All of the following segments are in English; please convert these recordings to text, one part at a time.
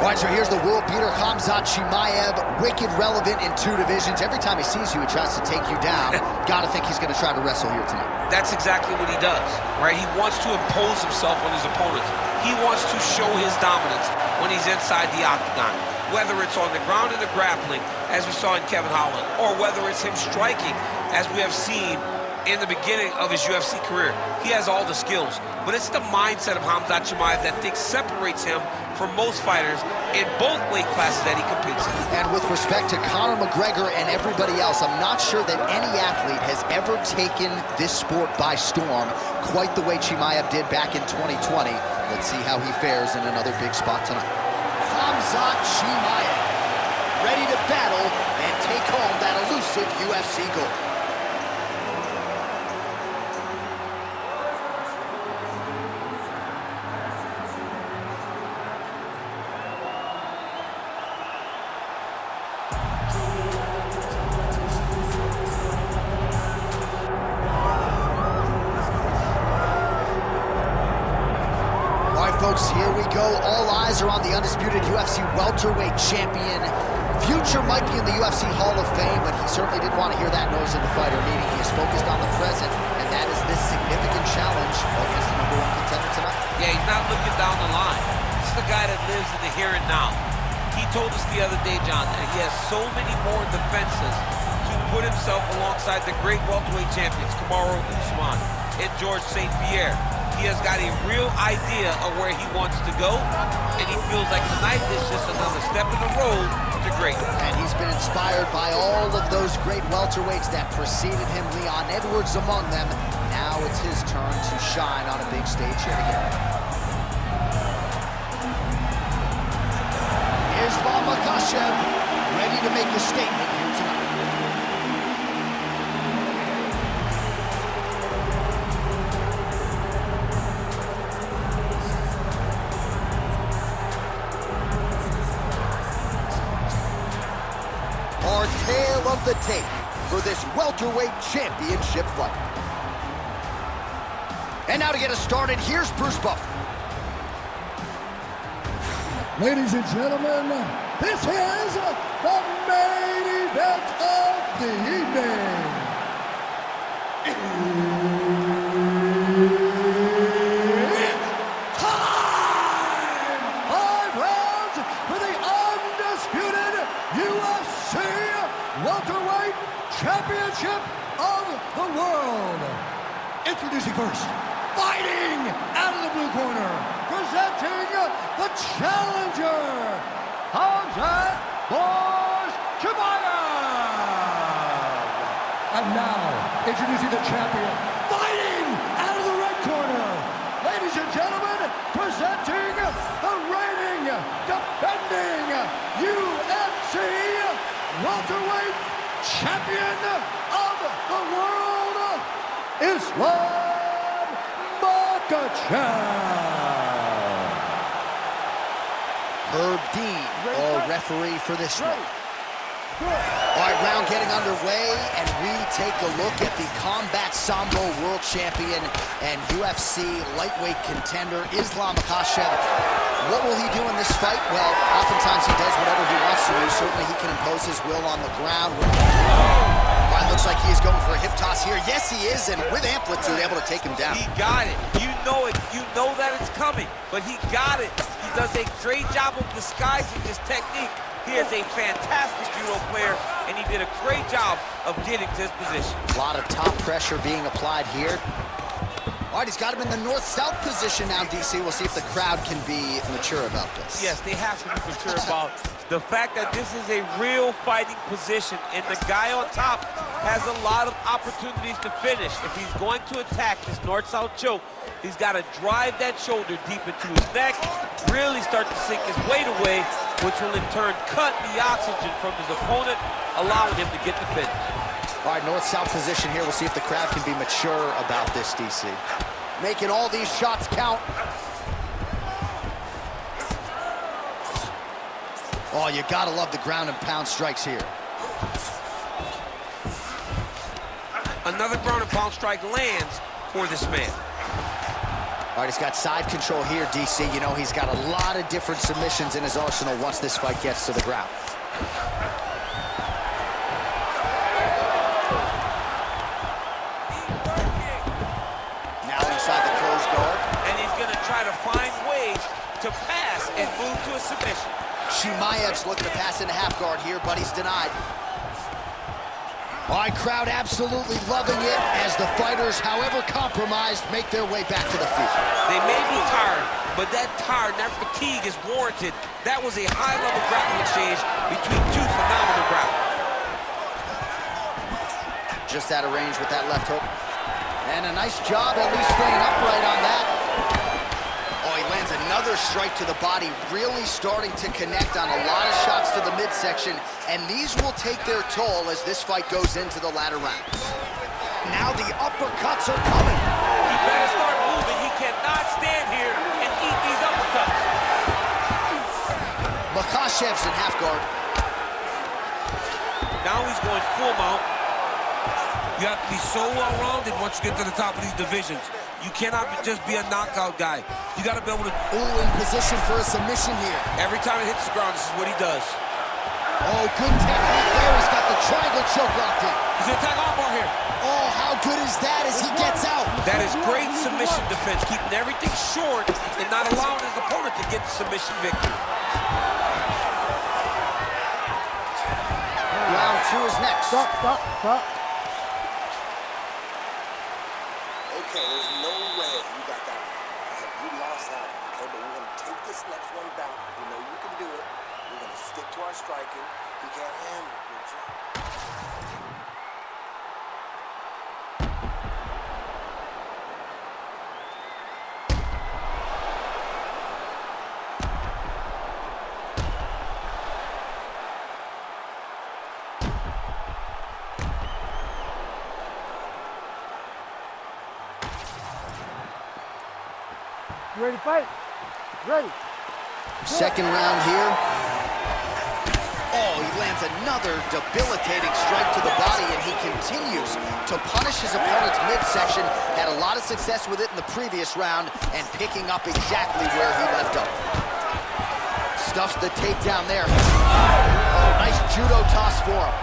All right, so here's the world beater, Khamzat Chimaev, wicked relevant in 2 divisions. Every time he sees you, he tries to take you down. Gotta think he's gonna try to wrestle here tonight. That's exactly what he does, right? He wants to impose himself on his opponents. He wants to show his dominance when he's inside the octagon, whether it's on the ground in the grappling, as we saw in Kevin Holland, or whether it's him striking, as we have seen in the beginning of his UFC career. He has all the skills, but it's the mindset of Khamzat Chimaev that separates him from most fighters in both weight classes that he competes in. And with respect to Conor McGregor and everybody else, I'm not sure that any athlete has ever taken this sport by storm quite the way Chimaev did back in 2020. Let's see how he fares in another big spot tonight. Khamzat Chimaev, ready to battle and take home that elusive UFC gold. Folks, here we go. All eyes are on the undisputed UFC welterweight champion. Future might be in the UFC Hall of Fame, but he certainly didn't want to hear that noise in the fighter meeting. He is focused on the present, and that is this significant challenge against the #1 contender tonight. Yeah, he's not looking down the line. This is the guy that lives in the here and now. He told us the other day, John, that he has so many more defenses to put himself alongside the great welterweight champions, Kamaru Usman and George St. Pierre. He has got a real idea of where he wants to go, and he feels like tonight is just another step in the road to greatness. And he's been inspired by all of those great welterweights that preceded him, Leon Edwards among them. Now it's his turn to shine on a big stage here again. Makhachev, ready to make a statement here tonight. Our tale of the tape for this welterweight championship fight. And now to get us started, here's Bruce Buffer. Ladies and gentlemen, this is the main event of the evening. It's time! 5 rounds for the undisputed UFC welterweight championship of the world. Introducing first, fighting out of the blue corner, presenting the challenger, Khamzat Chimaev. And now, introducing the champion, fighting out of the red corner. Ladies and gentlemen, presenting the reigning, defending UFC welterweight champion of the world, Islam Makhachev. Herb Dean, our referee for this one. All right, round getting underway, and we take a look at the Combat Sambo world champion and UFC lightweight contender, Islam Makhachev. What will he do in this fight? Well, oftentimes he does whatever he wants to do. Certainly he can impose his will on the ground. All right, looks like he is going for a hip toss here. Yes, he is, and with amplitude, able to take him down. He got it. You know it. You know that it's coming, but he got it. He does a great job of disguising his technique. He is a fantastic judo player, and he did a great job of getting to his position. A lot of top pressure being applied here. All right, he's got him in the north-south position now, DC. We'll see if the crowd can be mature about this. Yes, they have to be mature about the fact that this is a real fighting position, and the guy on top has a lot of opportunities to finish. If he's going to attack this north-south choke, he's got to drive that shoulder deep into his neck, really start to sink his weight away, which will in turn cut the oxygen from his opponent, allowing him to get the finish. All right, north-south position here. We'll see if the crowd can be mature about this, DC. Making all these shots count. Oh, you gotta love the ground and pound strikes here. Another ground and pound strike lands for this man. All right, he's got side control here, DC. You know, he's got a lot of different submissions in his arsenal once this fight gets to the ground. Now inside the closed guard. And he's going to try to find ways to pass and move to a submission. Chimaev's looking to pass into half guard here, but he's denied. All right, crowd absolutely loving it as the fighters, however compromised, make their way back to the feet. They may be tired, but that tired, that fatigue is warranted. That was a high-level grappling exchange between two phenomenal grapplers. Just out of range with that left hook. And a nice job at least staying upright on that. Oh, he lands another strike to the body, really starting to connect on a lot of shots to the midsection, and these will take their toll as this fight goes into the latter rounds. Now the uppercuts are coming. He better start moving. He cannot stand here and eat these uppercuts. Makhachev's in half guard. Now he's going full mount. You have to be so well-rounded once you get to the top of these divisions. You cannot just be a knockout guy. You got to be able to... Ooh, in position for a submission here. Every time it hits the ground, this is what he does. Oh, good technique there. He's got the triangle choke locked in. He's going to attack armbar here. Oh, how good is that as he gets out? That is great submission defense, keeping everything short and not allowing his opponent to get the submission victory. Round two is next. Stop. Okay, there's no way you got that. You lost that. Okay, but we're gonna take this next one back. We know you can do it. We're gonna stick to our striking. He can't handle it. You ready to fight? Ready. Second round here. Oh, he lands another debilitating strike to the body, and he continues to punish his opponent's midsection. Had a lot of success with it in the previous round and picking up exactly where he left off. Stuffs the takedown there. Oh, nice judo toss for him.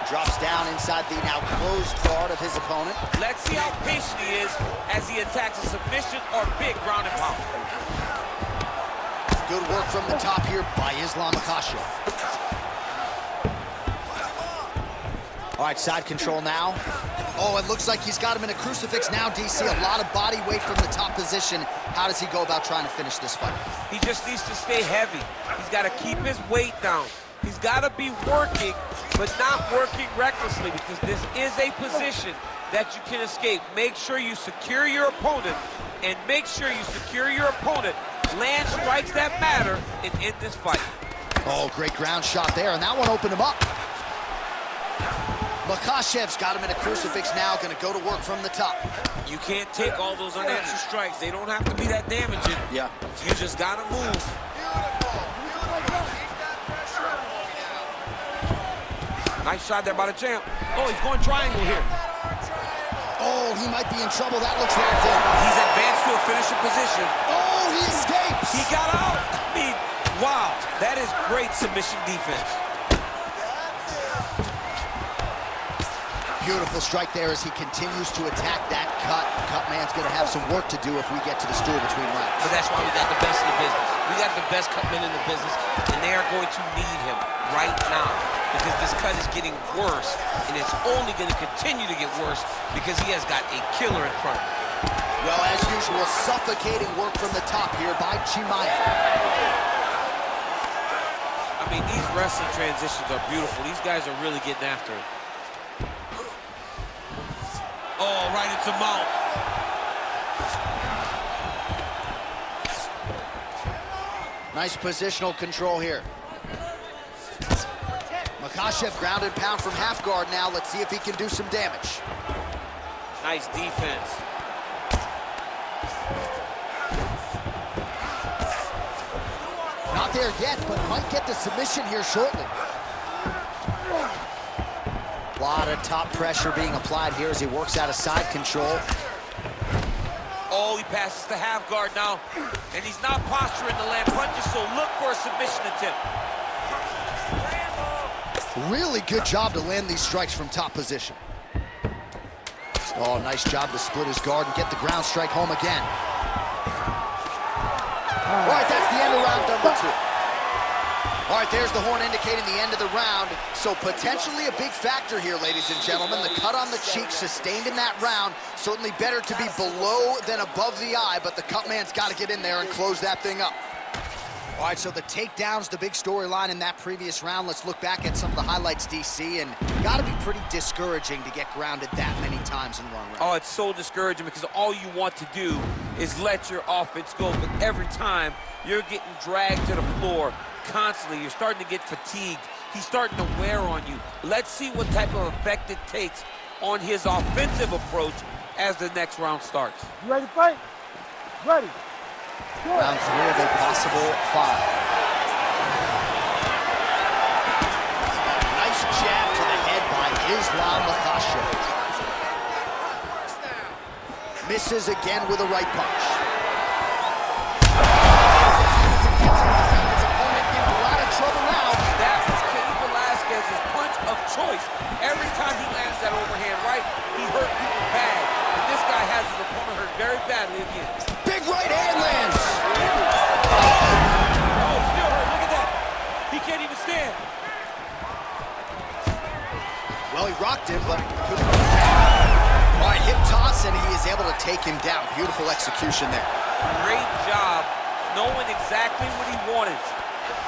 Drops down inside the now closed guard of his opponent. Let's see how patient he is as he attacks a submission or big ground and pound. Good work from the top here by Islam Makhachev. All right, side control now. Oh, it looks like he's got him in a crucifix now, DC. A lot of body weight from the top position. How does he go about trying to finish this fight? He just needs to stay heavy. He's got to keep his weight down. He's got to be working, but not working recklessly, because this is a position that you can escape. Make sure you secure your opponent, and make sure you secure your opponent. Land strikes that matter and end this fight. Oh, great ground shot there, and that one opened him up. Makhachev's got him in a crucifix now, gonna go to work from the top. You can't take all those unanswered strikes. They don't have to be that damaging. Yeah. You just gotta move. Nice shot there by the champ. Oh, he's going triangle here. Oh, he might be in trouble. That looks locked in. He's advanced to a finishing position. Oh, he escapes. He got out. I mean, wow. That is great submission defense. Beautiful strike there as he continues to attack that cut. Cut man's gonna have some work to do if we get to the stool between rounds. But that's why we got the best in the business. We got the best cut men in the business, and they are going to need him right now, because this cut is getting worse, and it's only going to continue to get worse because he has got a killer in front of him. Well, as usual, suffocating work from the top here by Chimaev. I mean, these wrestling transitions are beautiful. These guys are really getting after it. Oh, right into mount. Nice positional control here. Makhachev ground and pound from half guard now. Let's see if he can do some damage. Nice defense. Not there yet, but might get the submission here shortly. A lot of top pressure being applied here as he works out of side control. Oh, he passes the half guard now, and he's not posturing to land punches, so look for a submission attempt. Really good job to land these strikes from top position. Oh, nice job to split his guard and get the ground strike home again. All right, that's the end of round number 2. All right, there's the horn indicating the end of the round. So potentially a big factor here, ladies and gentlemen. The cut on the cheek sustained in that round. Certainly better to be below than above the eye, but the cut man's got to get in there and close that thing up. All right, so the takedown's the big storyline in that previous round. Let's look back at some of the highlights, DC, and got to be pretty discouraging to get grounded that many times in one round. Oh, it's so discouraging because all you want to do is let your offense go, but every time you're getting dragged to the floor constantly. You're starting to get fatigued. He's starting to wear on you. Let's see what type of effect it takes on his offensive approach as the next round starts. You ready to fight? Ready. Round 3 of a possible 5. Nice jab to the head by Islam Makhachev. Misses again with a right punch. His opponent in a lot of trouble now. That was Cain Velasquez's punch of choice. Every time he lands that overhand right, he hurt people bad. And this guy has his opponent hurt very badly again. Big right hand lands. Oh, still hurt. Look at that. He can't even stand. Well, he rocked him, but couldn't. All right, hip toss, and he is able to take him down. Beautiful execution there. Great job knowing exactly what he wanted.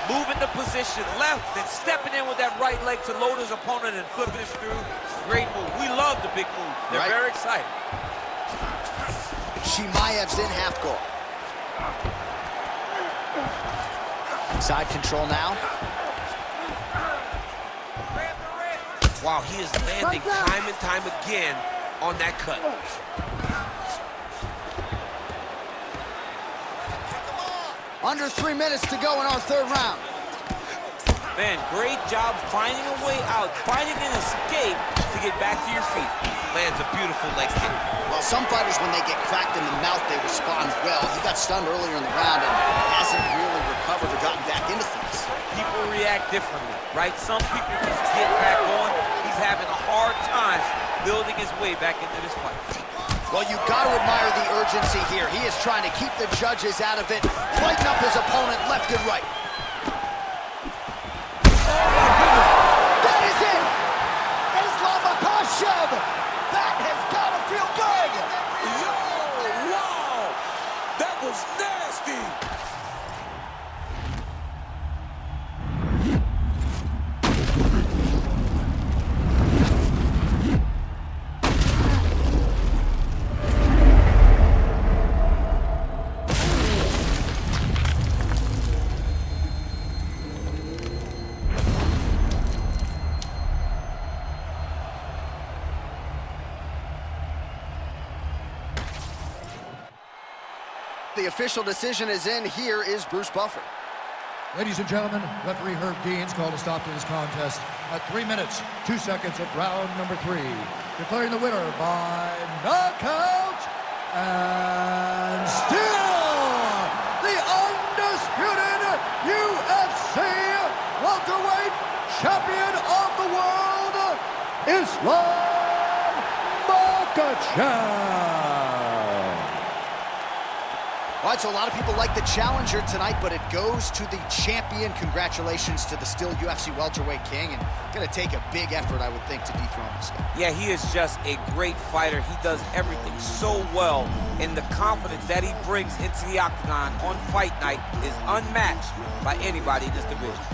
Moving the position left and stepping in with that right leg to load his opponent and flipping him through. Great move. We love the big move. They're very excited. Chimaev's in half guard. Side control now. Wow, he is landing time and time again on that cut. Under 3 minutes to go in our 3rd round. Man, great job finding a way out, finding an escape to get back to your feet. Lands a beautiful leg kick. Well, some fighters, when they get cracked in the mouth, they respond well. He got stunned earlier in the round and hasn't really recovered or gotten back into things. People react differently, right? Some people just get back on. He's having a hard time building his way back into this fight. Well, you've got to admire the urgency here. He is trying to keep the judges out of it, lighten up his opponent left and right. That is it! Islam Makhachev! That has got to feel good! Yo, wow! That was nasty! The official decision is in. Here is Bruce Buffer. Ladies and gentlemen, referee Herb Dean's called a stop to this contest at 3 minutes, 2 seconds of round number 3. Declaring the winner by knockout and still the undisputed UFC welterweight champion of the world, Islam Makhachev. All right, so a lot of people like the challenger tonight, but it goes to the champion. Congratulations to the still UFC welterweight king, and going to take a big effort, I would think, to dethrone this guy. Yeah, he is just a great fighter. He does everything so well, and the confidence that he brings into the octagon on fight night is unmatched by anybody in this division.